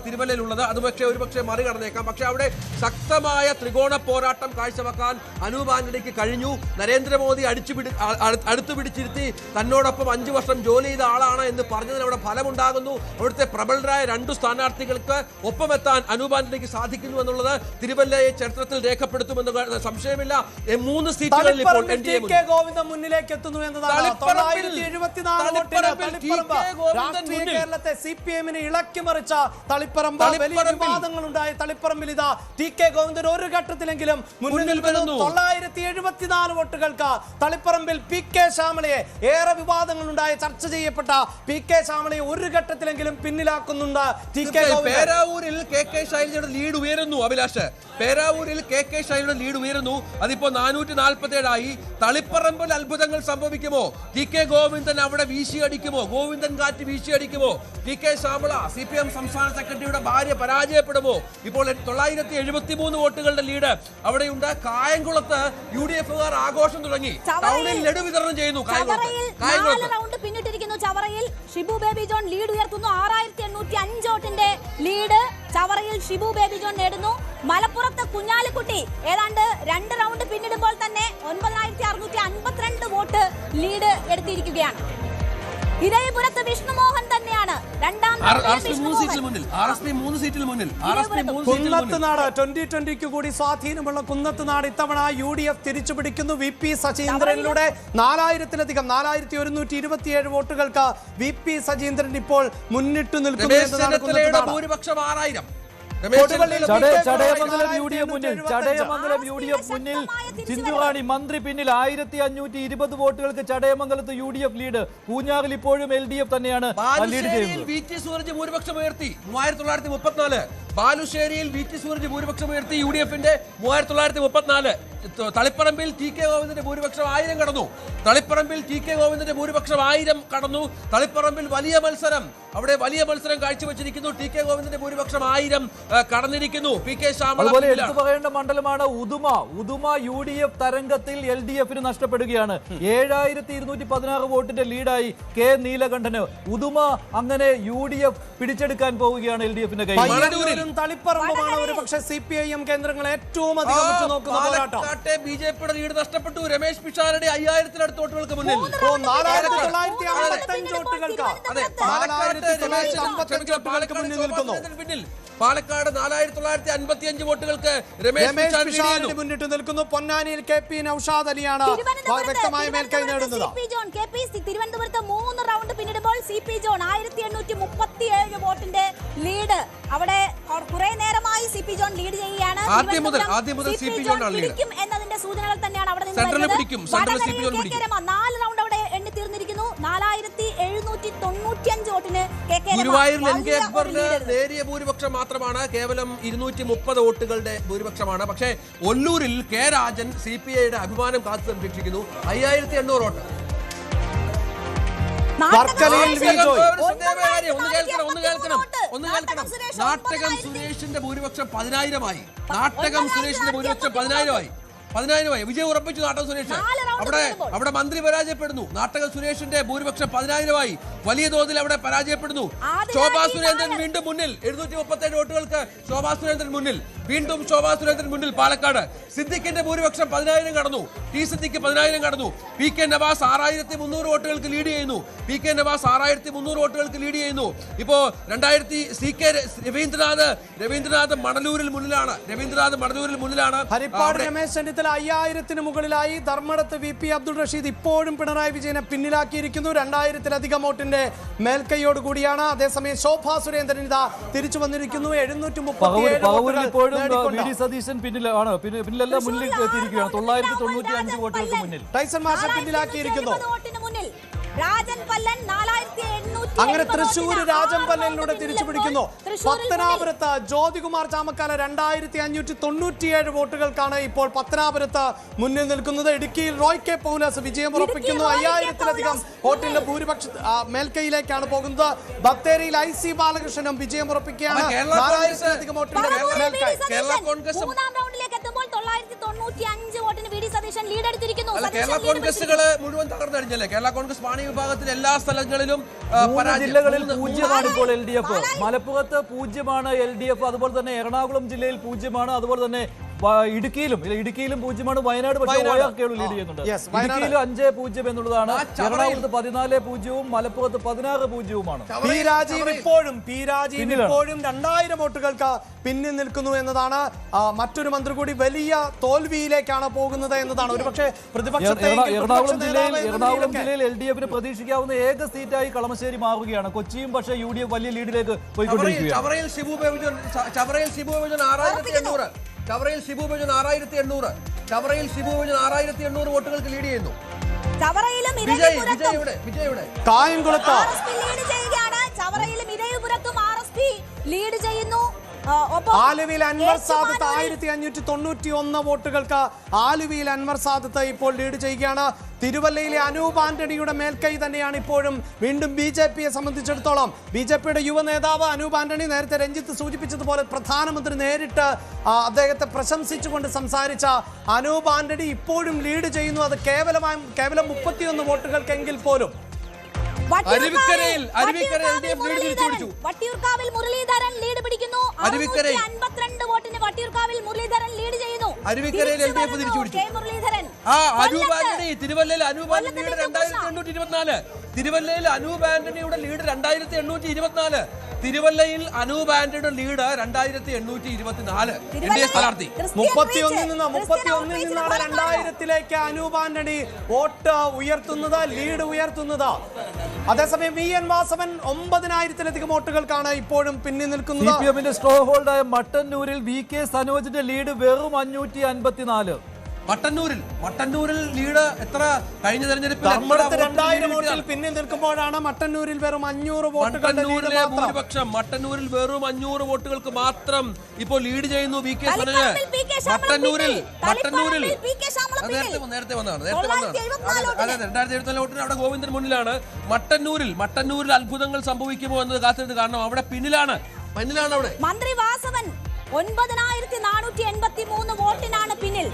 തിരുവല്ലയിലുള്ളത്. അത് ഒരുപക്ഷെ മറികടന്നേക്കാം. പക്ഷെ അവിടെ ശക്തമായ ത്രികോണ പോരാട്ടം കാഴ്ചവെക്കാൻ അനൂപ് ആന്റണിക്ക് കഴിഞ്ഞു. നരേന്ദ്രമോദി അടുത്തു പിടിച്ചിരുത്തി തന്നോടൊപ്പം 5 വർഷം ജോലി ചെയ്ത ആളാണ് എന്ന് പറഞ്ഞതിന് അവിടെ ഫലമുണ്ടാകുന്നു. അവിടുത്തെ പ്രബലരായ 2 സ്ഥാനാർത്ഥികൾക്ക് ഒപ്പമെത്താൻ അനൂപ് ആന്റണിക്ക് സാധിക്കുന്നു എന്നുള്ളത് തിരുവല്ലയെ ചരിത്രത്തിൽ രേഖപ്പെടുത്തുമെന്ന് സംശയമില്ല. 3 സീറ്റുകളിൽ ഇപ്പോൾ ഗോവിന്ദൻ മുന്നിലേക്ക് എത്തുന്നു എന്നതാണ്. 974 രാഷ്ട്രീയ കേരളത്തെ CPM-നെ ഇളക്കിമറിച്ച തളിപ്പറമ്പ്. വലിയ വിവാദങ്ങളുണ്ടായ തളിപ്പറമ്പിൽ ഇതാ ടി കെ ഗോവിന്ദൻ ഒരു ഘട്ടത്തിലെങ്കിലും മുന്നിൽ വരുന്നു. 974 വോട്ടുകൾക്ക് തളിപ്പറമ്പിൽ പി കെ ശ്യാമളയെ, ഏറെ വിവാദങ്ങളുണ്ടായ ചർച്ച ചെയ്യപ്പെട്ട പി കെ ശ്യാമളയെ ഒരു ഘട്ടത്തിലെങ്കിലും പിന്നിലാക്കുന്നുണ്ട് ടി കെ ഗോവിന്ദൻ. പേരാവൂരിൽ കെ ശൈലജയുടെ ലീഡ് ഉയരുന്നു. അഭിലാഷ്, പേരാവൂരിൽ കെ ശൈലജയുടെ ലീഡ് ഉയരുന്നു. അതിപ്പോ 447 ആയി. തളിപ്പറമ്പിൽ അത്ഭുതങ്ങൾ സംഭവിക്കുമോ? ടി കെ ഗോവിന്ദൻ അവിടെ വീശിയടിക്കുമോ? ഗോവിന്ദൻ കാറ്റ് വീശിയടിക്കുമോ? ടി കെ ശ്യാമള CPM സംസ്ഥാന സെക്രട്ടറിയുടെ ഭാര്യ പരാജയപ്പെടുമോ? ഇപ്പോൾ 973 വോട്ടുകളുടെ ലീഡ് അവിടെയുണ്ട്. കായംകുളത്ത് UDF-കാർ ആഘോഷം തുടങ്ങി. ടൗണിൽ ലഡു വിതരണം ചെയ്യുന്നു. റൗണ്ട് പിന്നിട്ടിരിക്കുന്നു. ചവറയിൽ ഷിബു ബേബി ജോൺ ലീഡ് ഉയർത്തുന്നു. 6805 വോട്ടിന്റെ ലീഡ് ചവറയിൽ ഷിബു ബേബി ജോൺ നേടുന്നു. മലപ്പുറത്ത് കുഞ്ഞാലിക്കുട്ടി ഏതാണ്ട് 2 റൗണ്ട് പിന്നിടുമ്പോൾ തന്നെ 9652 വോട്ട് ലീഡ് എടുത്തിരിക്കുകയാണ്. ഇതേപുരത്ത് വിഷ്ണുമോഹൻ തന്നെയാണ് രണ്ടാം. കുന്നത്തുനാട് 2020 കൂടി സ്വാധീനമുള്ള കുന്നത്തുനാട് ഇത്തവണ UDF തിരിച്ചുപിടിക്കുന്നു. VP സജീന്ദ്രനിലൂടെ 4127 വോട്ടുകൾക്ക് VP സജീന്ദ്രൻ ഇപ്പോൾ മുന്നിട്ട് നിൽക്കുന്നു എന്നതാണ് ഭൂരിപക്ഷം 6000. ചടയമംഗലം UDF മുന്നിൽ. ചിഞ്ചുറാണി മന്ത്രി പിന്നിൽ 1520 വോട്ടുകൾക്ക് ചടയമംഗലത്ത് UDF ലീഡ്. പൂഞ്ഞാറിൽ ഇപ്പോഴും LDF തന്നെയാണ് ലീഡ് ചെയ്യുന്നത്. VT സൂരജ് ഭൂരിപക്ഷം ഉയർത്തി 3934. ബാലുശ്ശേരിയിൽ VT സൂരജ് ഭൂരിപക്ഷം ഉയർത്തി UDF-ന്റെ 3934. തളിപ്പറമ്പിൽ ടി കെ ഗോവിന്ദന്റെ ഭൂരിപക്ഷം 1000 കടന്നു. തളിപ്പറമ്പിൽ വലിയ മത്സരം, അവിടെ വലിയ മത്സരം കാഴ്ചവെച്ചിരിക്കുന്നു. ടി കെ ഗോവിന്ദന്റെ ഭൂരിപക്ഷം 1000 കടന്നിരിക്കുന്നു. പി കെ ശ്യാമള എടുത്തു പറയേണ്ട മണ്ഡലമാണ് ഉദുമ. UDF തരംഗത്തിൽ LDF-ന് നഷ്ടപ്പെടുകയാണ്. 7216 വോട്ടിന്റെ ലീഡായി കെ നീലകണ്ഠന്. ഉദുമ അങ്ങനെ UDF പിടിച്ചെടുക്കാൻ പോവുകയാണ് LDF-ന്റെ കയ്യിൽ. തളിപ്പറമ്പുമാണ് ഒരുപക്ഷെ CPIM കേന്ദ്രങ്ങൾ ഏറ്റവും അധികം ഉറ്റുനോക്കുന്ന പോരാട്ടം. ബിജെപിയുടെ ലീഡ് നഷ്ടപ്പെട്ടു. രമേശ് പിഷാരടി 5000 വോട്ടുകൾക്ക് മുന്നിൽ. 4955 വോട്ടുകൾക്ക് മുന്നിൽ നിൽക്കുന്നു. പാലക്കാട് 4955 വോട്ടുകൾക്ക് രമേശ് പിഷാരടി മുന്നിട്ട് നിൽക്കുന്നു. പൊന്നാനിയിൽ KP നൗഷാദ് അലിയാണ് വ്യക്തമായ മേൽക്കൈ നേടുന്നത്. തിരുവനന്തപുരത്ത് 3 റൗണ്ട് പിന്നിടുമ്പോൾ CP ജോൺ 1837 വോട്ടിന്റെ ലീഡ്. അവിടെ കുറെ നേരമായി CP ജോൺ ലീഡ് ചെയ്യുകയാണ്. ആദ്യം മുതൽ CP ജോൺ പിടിക്കും എന്നതിന്റെ സൂചനകൾ തന്നെയാണ് അവിടെ നിന്ന്. 4 റൗണ്ട് അവിടെ എണ്ണി തീർന്നിരിക്കുന്നു. 4795 വോട്ടിന് ഗുരുവായൂരിൽ NK അക്ബറിന് നേരിയ ഭൂരിപക്ഷം മാത്രമാണ്. കേവലം 230 വോട്ടുകളുടെ ഭൂരിപക്ഷമാണ്. പക്ഷേ ഒല്ലൂരിൽ കെ രാജൻ CPI-യുടെ അഭിമാനം കാത്തു സംരക്ഷിക്കുന്നു. 5800 വോട്ട്. നാട്ടകം സുരേഷിന്റെ ഭൂരിപക്ഷം 10000 10,000 വിജയം ഉറപ്പിച്ചു നാട്ടകം സുരേഷ്. അവിടെ മന്ത്രി പരാജയപ്പെടുന്നു. നാട്ടകം സുരേഷിന്റെ ഭൂരിപക്ഷം 10000 വലിയ തോതിൽ അവിടെ പരാജയപ്പെടുന്നു. ശോഭാ സുരേന്ദ്രൻ വീണ്ടും മുന്നിൽ. 737 വോട്ടുകൾക്ക് ശോഭാ സുരേന്ദ്രൻ മുന്നിൽ. വീണ്ടും ശോഭാ സുരേന്ദ്രൻ മുന്നിൽ. പാലക്കാട് സിദ്ദിഖിന്റെ ഭൂരിപക്ഷം 10000 കടന്നു. ടി സിദ്ദിഖ് 10000 കടന്നു. PK നവാസ് 6300 വോട്ടുകൾക്ക് ലീഡ് ചെയ്യുന്നു. ഇപ്പോ 2000 രവീന്ദ്രനാഥ് മണലൂരിൽ മുന്നിലാണ്. ഹരിപ്പാട് രമേശ് ചെന്നിത്തല 5000-ന് മുകളിലായി. ധർമ്മടത്ത് VP അബ്ദുൾ റഷീദ് ഇപ്പോഴും പിണറായി വിജയനെ പിന്നിലാക്കിയിരിക്കുന്നു. 2000-ലധികം വോട്ടിന്റെ മേൽക്കൈയോടുകൂടിയാണ്. അതേസമയം ശോഭാ സുരേന്ദ്രൻ ഇതാ തിരിച്ചു വന്നിരിക്കുന്നു. 737 സതീശൻ പിന്നിലാണ്. പിന്നിലല്ല മുന്നിൽ എത്തിയിരിക്കുകയാണ്. 995 വോട്ടുകൾക്ക് മുന്നിൽ ടൈസൺ മാഷെ പിന്നിലാക്കിയിരിക്കുന്നു. രാജൻ പല്ലൻ 4800. അങ്ങനെ തൃശ്ശൂർ രാജൻ പല്ലനിലൂടെ തിരിച്ചു പിടിക്കുന്നു. പത്തനാപുരത്ത് ജ്യോതികുമാർ ചാമക്കാല 2597 വോട്ടുകൾക്കാണ് ഇപ്പോൾ പത്തനാപുരത്ത് മുന്നിൽ നിൽക്കുന്നത്. ഇടുക്കിയിൽ റോയ് കെ പൗലോസ് വിജയം ഉറപ്പിക്കുന്നു. 5000-ലധികം വോട്ടിന്റെ ഭൂരിപക്ഷ മേൽക്കൈയിലേക്കാണ് പോകുന്നത്. ബത്തേരിയിൽ IC ബാലകൃഷ്ണനും വിജയം ഉറപ്പിക്കുകയാണ്. 4000-ലധികം വോട്ടിന്റെ മേൽക്കൈ. 3-ാം റൗണ്ടിലേക്ക് എത്തുമ്പോൾ 995 വോട്ടിന് VD സതീശൻ ലീഡ് എടുത്തിരിക്കുന്നു. അല്ല, കേരള കോൺഗ്രസുകള് മുഴുവൻ തകർന്നടിഞ്ഞല്ലേ? കേരള കോൺഗ്രസ് മാണി വിഭാഗത്തിൽ എല്ലാ സ്ഥലങ്ങളിലും ജില്ലകളിൽ 0 ഇപ്പോൾ LDF. മലപ്പുറത്ത് 0 LDF, അതുപോലെ തന്നെ എറണാകുളം ജില്ലയിൽ 0, അതുപോലെ തന്നെ ഇടുക്കിയിലും 0, വയനാട് പക്ഷേ ORK ലീഡ് ചെയ്യുന്നുണ്ട്. ഇടുക്കിയിൽ 5-0 എന്നുള്ളതാണ്. എറണാകുളത്ത് 14-0, മലപ്പുറത്ത് 16-0. പി രാജീവ് ഇപ്പോഴും 2000 വോട്ടുകൾക്ക് പിന്നിൽ നിൽക്കുന്നു എന്നതാണ്. മറ്റൊരു മന്ത്രി കൂടി വലിയ തോൽവിയിലേക്കാണ് പോകുന്നത് എന്നതാണ്. ഒരുപക്ഷെ എറണാകുളം ജില്ലയിൽ LDF പ്രതീക്ഷിക്കാവുന്ന ഏക സീറ്റായി കളമശ്ശേരി മാറുകയാണ്. കൊച്ചിയും പക്ഷേ UDF വലിയ ലീഡിലേക്ക് പോയിക്കൊണ്ടിരിക്കുകയാണ്. ചവറയിൽ ഷിബു ബേബി ജോൺ 6800, ചവറയിൽ ഷിബു ബേബി ജോൺ 6800 വോട്ടുകൾക്ക് ലീഡ് ചെയ്യുന്നു. കായംകുളത്ത് ചവറയിലും ഇരയുപുരത്തും RSP ലീഡ് ചെയ്യുന്നു. ആലുവയിൽ അൻവർ സാദത്ത് 1591 വോട്ടുകൾക്ക് ആലുവയിൽ അൻവർ സാദത്ത് ഇപ്പോൾ ലീഡ് ചെയ്യുകയാണ്. തിരുവല്ലയിലെ അനൂപ് ആന്റണിയുടെ മേൽക്കൈ തന്നെയാണ് ഇപ്പോഴും വീണ്ടും BJPയെ സംബന്ധിച്ചിടത്തോളം. BJPയുടെ യുവ നേതാവ് അനൂപ് ആന്റണി, നേരത്തെ രഞ്ജിത്ത് സൂചിപ്പിച്ചതുപോലെ പ്രധാനമന്ത്രി നേരിട്ട് അദ്ദേഹത്തെ പ്രശംസിച്ചുകൊണ്ട് സംസാരിച്ച അനൂപ് ആന്റണി ഇപ്പോഴും ലീഡ് ചെയ്യുന്നു. അത് കേവലം 31 വോട്ടുകൾക്കെങ്കിൽ പോലും. വട്ടിയൂർക്കാവിൽ മുരളീധരൻ ലീഡ് പിടിക്കുന്നു. 52 വോട്ടിന് വട്ടിയൂർക്കാവിൽ മുരളീധരൻ ലീഡ് ചെയ്യുന്നു. അരുവിക്കരയിൽ LDF തിരിച്ചു പിടിച്ചു. അനൂപ് ആന്റണി തിരുവല്ലയിൽ അനൂപ് ആന്റണിയുടെ 2824. തിരുവല്ലയിൽ അനൂപ് ആന്റണിയുടെ ലീഡ് 2824. തിരുവല്ലയിൽ അനൂപ് ആന്റണിയുടെ ലീഡ് 2824. NDA സ്ഥാനാർത്ഥി 31 നിന്നാണ് 2000-ലേക്ക് അനൂപ് ആന്റണി വോട്ട് ഉയർത്തുന്നത്, ലീഡ് ഉയർത്തുന്നത്. അതേസമയം VN വാസവൻ 9000-ലധികം വോട്ടുകൾക്കാണ് ഇപ്പോഴും പിന്നിൽ നിൽക്കുന്നത്. CPM-ന്റെ സ്ട്രോങ് ഹോൾഡായ മട്ടന്നൂരിൽ VK സനോജിന്റെ ലീഡ് വെറും 554. മട്ടന്നൂരിൽ ലീഡ് എത്ര? കഴിഞ്ഞ തെരഞ്ഞെടുപ്പിൽ 2000 വോട്ടിൽ പിന്നിൽ നിൽക്കുമ്പോഴാണ് മട്ടന്നൂരിൽ വെറും 500 വോട്ടുകളുടെ ഭൂരിപക്ഷം. മട്ടന്നൂരിൽ വെറും 500 വോട്ടുകൾക്ക് മാത്രം ഇപ്പോൾ ലീഡ് ചെയ്യുന്നു VK സനോജ്. മട്ടന്നൂരിൽ നേരത്തെ വന്നതാണ്. 2074 വോട്ടിന് അവിടെ ഗോവിന്ദൻ മുന്നിലാണ്. മട്ടന്നൂരിൽ അത്ഭുതങ്ങൾ സംഭവിക്കുമോ എന്നത് കാത്തിരുന്ന് കാരണം. അവിടെ പിന്നിലാണ് അവിടെ മന്ത്രി വാസവൻ 9483 വോട്ടിനാണ് പിന്നിൽ.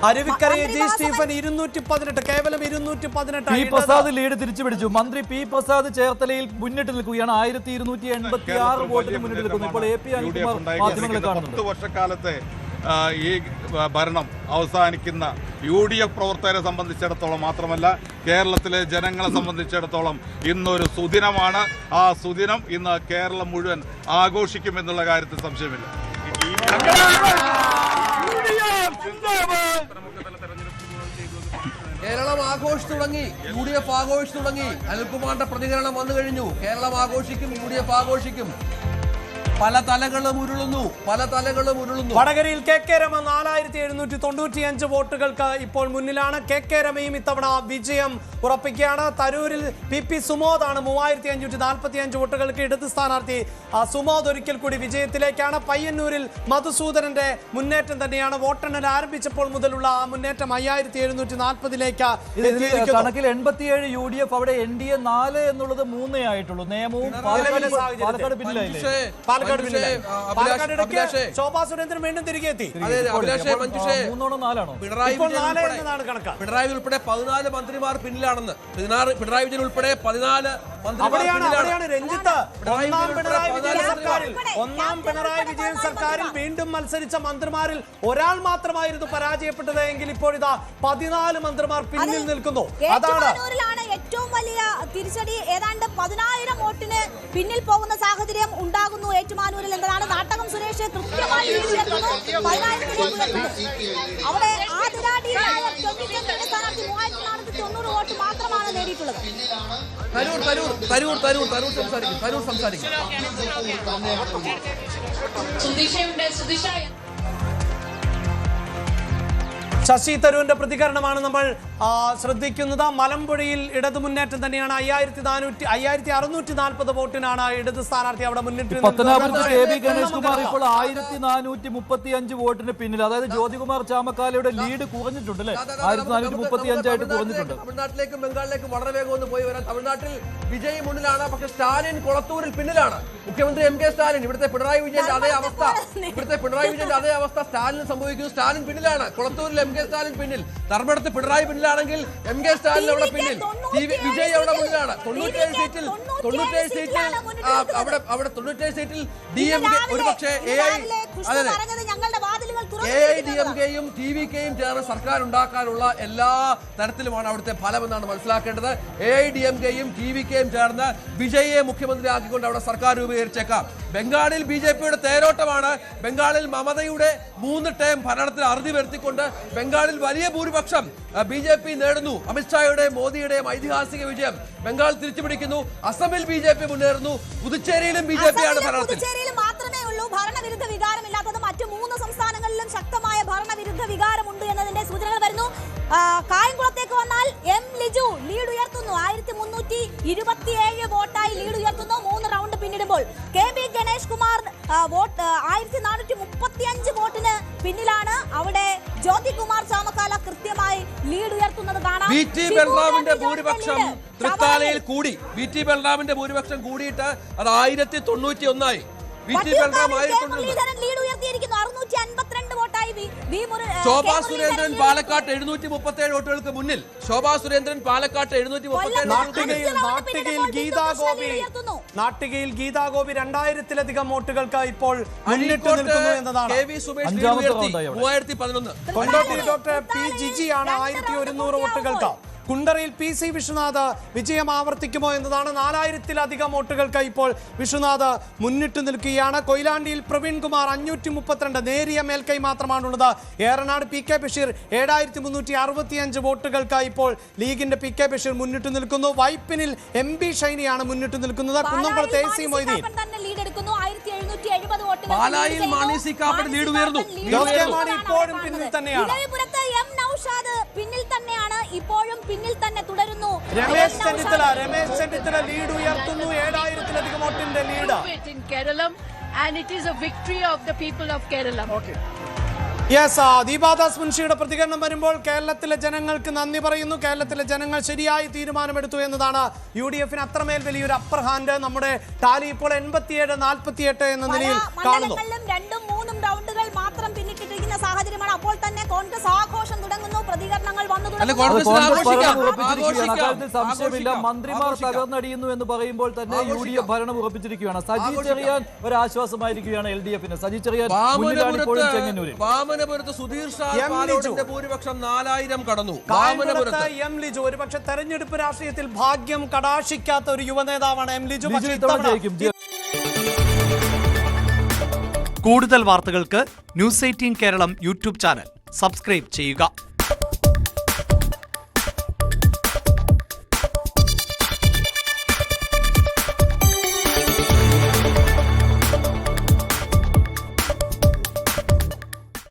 അരുവിക്കരയിൽ ജി സ്റ്റീഫൻ 218, കേവലം 218. പി പ്രസാദ് ലീഡ് തിരിച്ചു പിടിച്ചു. മന്ത്രി പി പ്രസാദ് ചേർത്തലയിൽ മുന്നിട്ട് നിൽക്കുകയാണ്. 1286 വോട്ടിന് മുന്നിട്ട് നിൽക്കുന്നു. ഇപ്പോൾ AP അനിൽകുമാർ മാധ്യമങ്ങളെ കാണുന്നുണ്ട്. 10 വർഷക്കാലത്തെ ഈ ഭരണം അവസാനിക്കുന്ന UDF പ്രവർത്തകരെ സംബന്ധിച്ചിടത്തോളം മാത്രമല്ല കേരളത്തിലെ ജനങ്ങളെ സംബന്ധിച്ചിടത്തോളം ഇന്നൊരു സുദിനമാണ്. ആ സുദിനം ഇന്ന് കേരളം മുഴുവൻ ആഘോഷിക്കുമെന്നുള്ള കാര്യത്തിൽ സംശയമില്ല. കേരളം ആഘോഷിച്ചു തുടങ്ങി, UDF ആഘോഷിച്ചു തുടങ്ങി. അനിൽകുമാറിന്റെ പ്രതികരണം വന്നു കഴിഞ്ഞു. കേരളം ആഘോഷിക്കും, UDF ആഘോഷിക്കും. പല തലകളും ഉരുളുന്നു. വടകരയിൽ KK രമ 4795 വോട്ടുകൾക്ക് ഇപ്പോൾ മുന്നിലാണ്. KK രമയും ഇത്തവണ വിജയം ഉറപ്പിക്കുകയാണ്. തരൂരിൽ PP സുമോദാണ് 3545 വോട്ടുകൾക്ക് ഇടത് സ്ഥാനാർത്ഥി. സുമോദ് ഒരിക്കൽ കൂടി വിജയത്തിലേക്കാണ്. പയ്യന്നൂരിൽ മധുസൂദനന്റെ മുന്നേറ്റം തന്നെയാണ്. വോട്ടെണ്ണൽ ആരംഭിച്ചപ്പോൾ മുതലുള്ള ആ മുന്നേറ്റം 5740-ലേക്ക് കണക്കിൽ 87 UDF, അവിടെ NDA 4 എന്നുള്ളത് 3 ആയിട്ടുള്ളൂ. നിയമവും പാലക്കാട് പിന്നിലായില്ലേ? ശോഭാ സുരേന്ദ്രൻ വീണ്ടും തിരികെ എത്തി. പിണറായി ഉൾപ്പെടെ 14 മന്ത്രിമാർ പിന്നിലാണെന്ന്. പിണറായി വിജയൻ ഉൾപ്പെടെ 14 അവിടെയാണ് രഞ്ജിത്ത് ഒന്നാം പിണറായി വിജയൻ സർക്കാരിൽ വീണ്ടും മത്സരിച്ച മന്ത്രിമാരിൽ ഒരാൾ മാത്രമായിരുന്നു പരാജയപ്പെട്ടത് എങ്കിൽ ഇപ്പോഴിതാ 14 മന്ത്രിമാർ പിന്നിൽ നിൽക്കുന്നു. അതാണ് ഏറ്റവും വലിയ തിരിച്ചടി. ഏതാണ്ട് 10000 വോട്ടിന് പിന്നിൽ പോകുന്ന സാഹചര്യം ഉണ്ടാകുന്നു ഏറ്റുമാനൂരിൽ എന്നതാണ്. നാട്ടകം സുരേഷ് കൃത്യമായി അവിടെ ആദിരാടിയായ സ്ഥാനാർത്ഥി 3490 വോട്ട് മാത്രമാണ് നേടിയിട്ടുള്ളത്. തരൂർ സംസാരിക്കും. ശശി തരൂരിന്റെ പ്രതികരണമാണ് നമ്മൾ ശ്രദ്ധിക്കുന്നത്. മലമ്പുഴയിൽ ഇടതു മുന്നേറ്റം തന്നെയാണ്. 5640 വോട്ടിനാണ് ഇടത് സ്ഥാനാർത്ഥി അവിടെ മുന്നിട്ട്. പത്തനാപുരത്ത് KB ഗണേഷ് കുമാർ ഇപ്പോൾ 1435 വോട്ടിന് പിന്നിൽ. അതായത് ജ്യോതികുമാർ ചാമക്കാലയുടെ ലീഡ് കുറഞ്ഞിട്ടുണ്ട് അല്ലെ? 1435 ആയിട്ട് കുറഞ്ഞിട്ടുണ്ട്. തമിഴ്നാട്ടിലേക്കും ബംഗാളിലേക്കും വളരെ വേഗം ഒന്ന് പോയി വരാൻ. തമിഴ്നാട്ടിൽ വിജയ് മുന്നിലാണ്. പക്ഷെ സ്റ്റാലിൻ കുളത്തൂരിൽ പിന്നിലാണ്. മുഖ്യമന്ത്രി MK സ്റ്റാലിൻ. ഇവിടുത്തെ പിണറായി വിജയന്റെ അതേ അവസ്ഥ സ്റ്റാലിന് സംഭവിക്കുന്നു. സ്റ്റാലിൻ പിന്നിലാണ്. കുളത്തൂരിൽ MK സ്റ്റാലിൻ പിന്നിൽ. ധർമ്മടത്ത് പിണറായി പിന്നിൽ. മുന്നിലാണെങ്കിൽ MK സ്റ്റാലിൻ അവിടെ പിന്നിൽ, വിജയ് അവിടെ മുന്നിലാണ്. 97 സീറ്റിൽ അവിടെ 97 സീറ്റിൽ DMK ഒരുപക്ഷെ AIDMKയും TVKയും ചേർന്ന് സർക്കാർ ഉണ്ടാക്കാനുള്ള എല്ലാ തരത്തിലുമാണ് അവിടുത്തെ ഫലമെന്നാണ് മനസ്സിലാക്കേണ്ടത്. AIDMKയും TVKയും ചേർന്ന് വിജയെ മുഖ്യമന്ത്രി ആക്കിക്കൊണ്ട് അവിടെ സർക്കാർ രൂപീകരിച്ചേക്കാം. ബംഗാളിൽ BJPയുടെ തേരോട്ടമാണ്. ബംഗാളിൽ മമതയുടെ 3 ടേം ഭരണത്തിൽ അറുതി വരുത്തിക്കൊണ്ട് ബംഗാളിൽ വലിയ ഭൂരിപക്ഷം BJP നേടുന്നു. അമിത്ഷായുടെയും മോദിയുടെയും ഐതിഹാസിക വിജയം ബംഗാൾ തിരിച്ചുപിടിക്കുന്നു. അസമിൽ BJP മുന്നേറുന്നു. പുതുച്ചേരിയിലും BJP ആണ് ഭരണത്തിൽ. മാത്രമേ ഉള്ളൂ ഭരണവിരുദ്ധ വികാരമില്ലാത്തത്. മറ്റു 3 സംസ്ഥാനങ്ങളിലും ശക്തമായ ഭരണവിരുദ്ധ വികാരമുണ്ട് എന്നതിന്റെ സൂചനകൾ വരുന്നു. കായംകുളത്തേക്ക് വന്നാൽ M ലിജു ലീഡ് ഉയർത്തുന്നു. 1327 വോട്ടായി ലീഡ് ഉയർത്തുന്നു 3 റൗണ്ട് പിന്നിടുമ്പോൾ. KB ഗണേഷ് കുമാർ 1435 വോട്ടിന് പിന്നിലാണ്. അവിടെ ജ്യോതികുമാർ ചാമക്കാല കൃത്യമായി ലീഡ് ഉയർത്തുന്നത് കാണാം. VT ബൽറാമിന്റെ ഭൂരിപക്ഷം തൃത്താലയിൽ കൂടി. VT ബൽറാമിന്റെ ഭൂരിപക്ഷം കൂടിയിട്ട് അത് 1091 ആയി. VT ബൽറാം 1091. ലീഡ് ഉയർത്തിയിരിക്കുന്നു 652 വോട്ടായി. ശോഭാ സുരേന്ദ്രൻ പാലക്കാട്ട് 737 വോട്ടുകൾക്ക് മുന്നിൽ. ശോഭാ സുരേന്ദ്രൻ പാലക്കാട്ട് 737 നാട്ടികയിൽ ഗീതാ ഗോപി 2000-ലധികം വോട്ടുകൾക്ക് ഇപ്പോൾ മുന്നിട്ട് നിൽക്കുന്നു എന്നതാണ്. KV Sumesh 3011. Kondotty doctor P Jiji ആണ് 1100 വോട്ടുകൾക്ക്. കുണ്ടറയിൽ PC വിശ്വനാഥ് വിജയം ആവർത്തിക്കുമോ എന്നതാണ്. 4000-ലധികം വോട്ടുകൾക്ക് ഇപ്പോൾ വിശ്വനാഥ് മുന്നിട്ട് നിൽക്കുകയാണ്. കൊയിലാണ്ടിയിൽ പ്രവീൺ കുമാർ 532 നേരിയ മേൽക്കൈ മാത്രമാണുള്ളത്. ഏറനാട് PK ബഷീർ 7365 വോട്ടുകൾക്ക് ഇപ്പോൾ ലീഗിന്റെ PK ബഷീർ മുന്നിട്ട് നിൽക്കുന്നു. വൈപ്പിനിൽ MB ഷൈനിയാണ് മുന്നിട്ട് നിൽക്കുന്നത്. കുന്നംകുളത്ത് AC മൊയ്തീൻ. പാലായിൽ മാണി സി കാപ്പൻ ലീഡ് ഉയർന്നു. ഇപ്പോഴും പിന്നിൽ തന്നെയാണ്. പിന്നിൽ തന്നെയാണ് ഇപ്പോഴും പിന്നിൽ തന്നെ തുടരുന്നു. രമേശ് ചെന്നിത്തല ലീഡ് ഉയർത്തുന്നു. 7000-ലധികം വോട്ടിന്റെ lead. And it is a victory of the people of Kerala. Deepa Das മുൻഷിയുടെ പ്രതികരണം വരുമ്പോൾ കേരളത്തിലെ ജനങ്ങൾക്ക് നന്ദി പറയുന്നു. കേരളത്തിലെ ജനങ്ങൾ ശരിയായി തീരുമാനമെടുത്തു എന്നതാണ്. UDFന് അത്രമേൽ വലിയൊരു അപ്പർ ഹാൻഡ്. നമ്മുടെ ടാലി ഇപ്പോൾ 87-48 എന്ന നിലയിൽ കാണുന്നു. 2-3 റൗണ്ടുകൾ മാത്രം പിന്നിട്ടിരിക്കുന്ന സാഹചര്യമാണ്. അപ്പോൾ തന്നെ കോൺഗ്രസ് ആഘോഷം തുടങ്ങുന്നു. പ്രതികരണങ്ങൾ വന്നു സംശയമില്ല. മന്ത്രിമാർ തകർന്നടിയുന്നു എന്ന് പറയുമ്പോൾ തന്നെ UDF ഭരണം ഉറപ്പിച്ചിരിക്കുകയാണ്. സജി ചെറിയാൻ ഒരു ആശ്വാസമായിരിക്കുകയാണ് LDFന്. സജി ചെറിയാൻ ചെങ്ങന്നൂരിൽ. വാമനപുരത്ത് സുധീർ ഷാന്റെ ഭൂരിപക്ഷം 4000 കടന്നു. M ലിജു ഒരുപക്ഷെ തെരഞ്ഞെടുപ്പ് രാഷ്ട്രീയത്തിൽ ഭാഗ്യം കടാക്ഷിക്കാത്ത ഒരു യുവനേതാവാണ് M ലിജു. കൂടുതൽ വാർത്തകൾക്ക് News 18 Keralam YouTube channel subscribe ചെയ്യുക.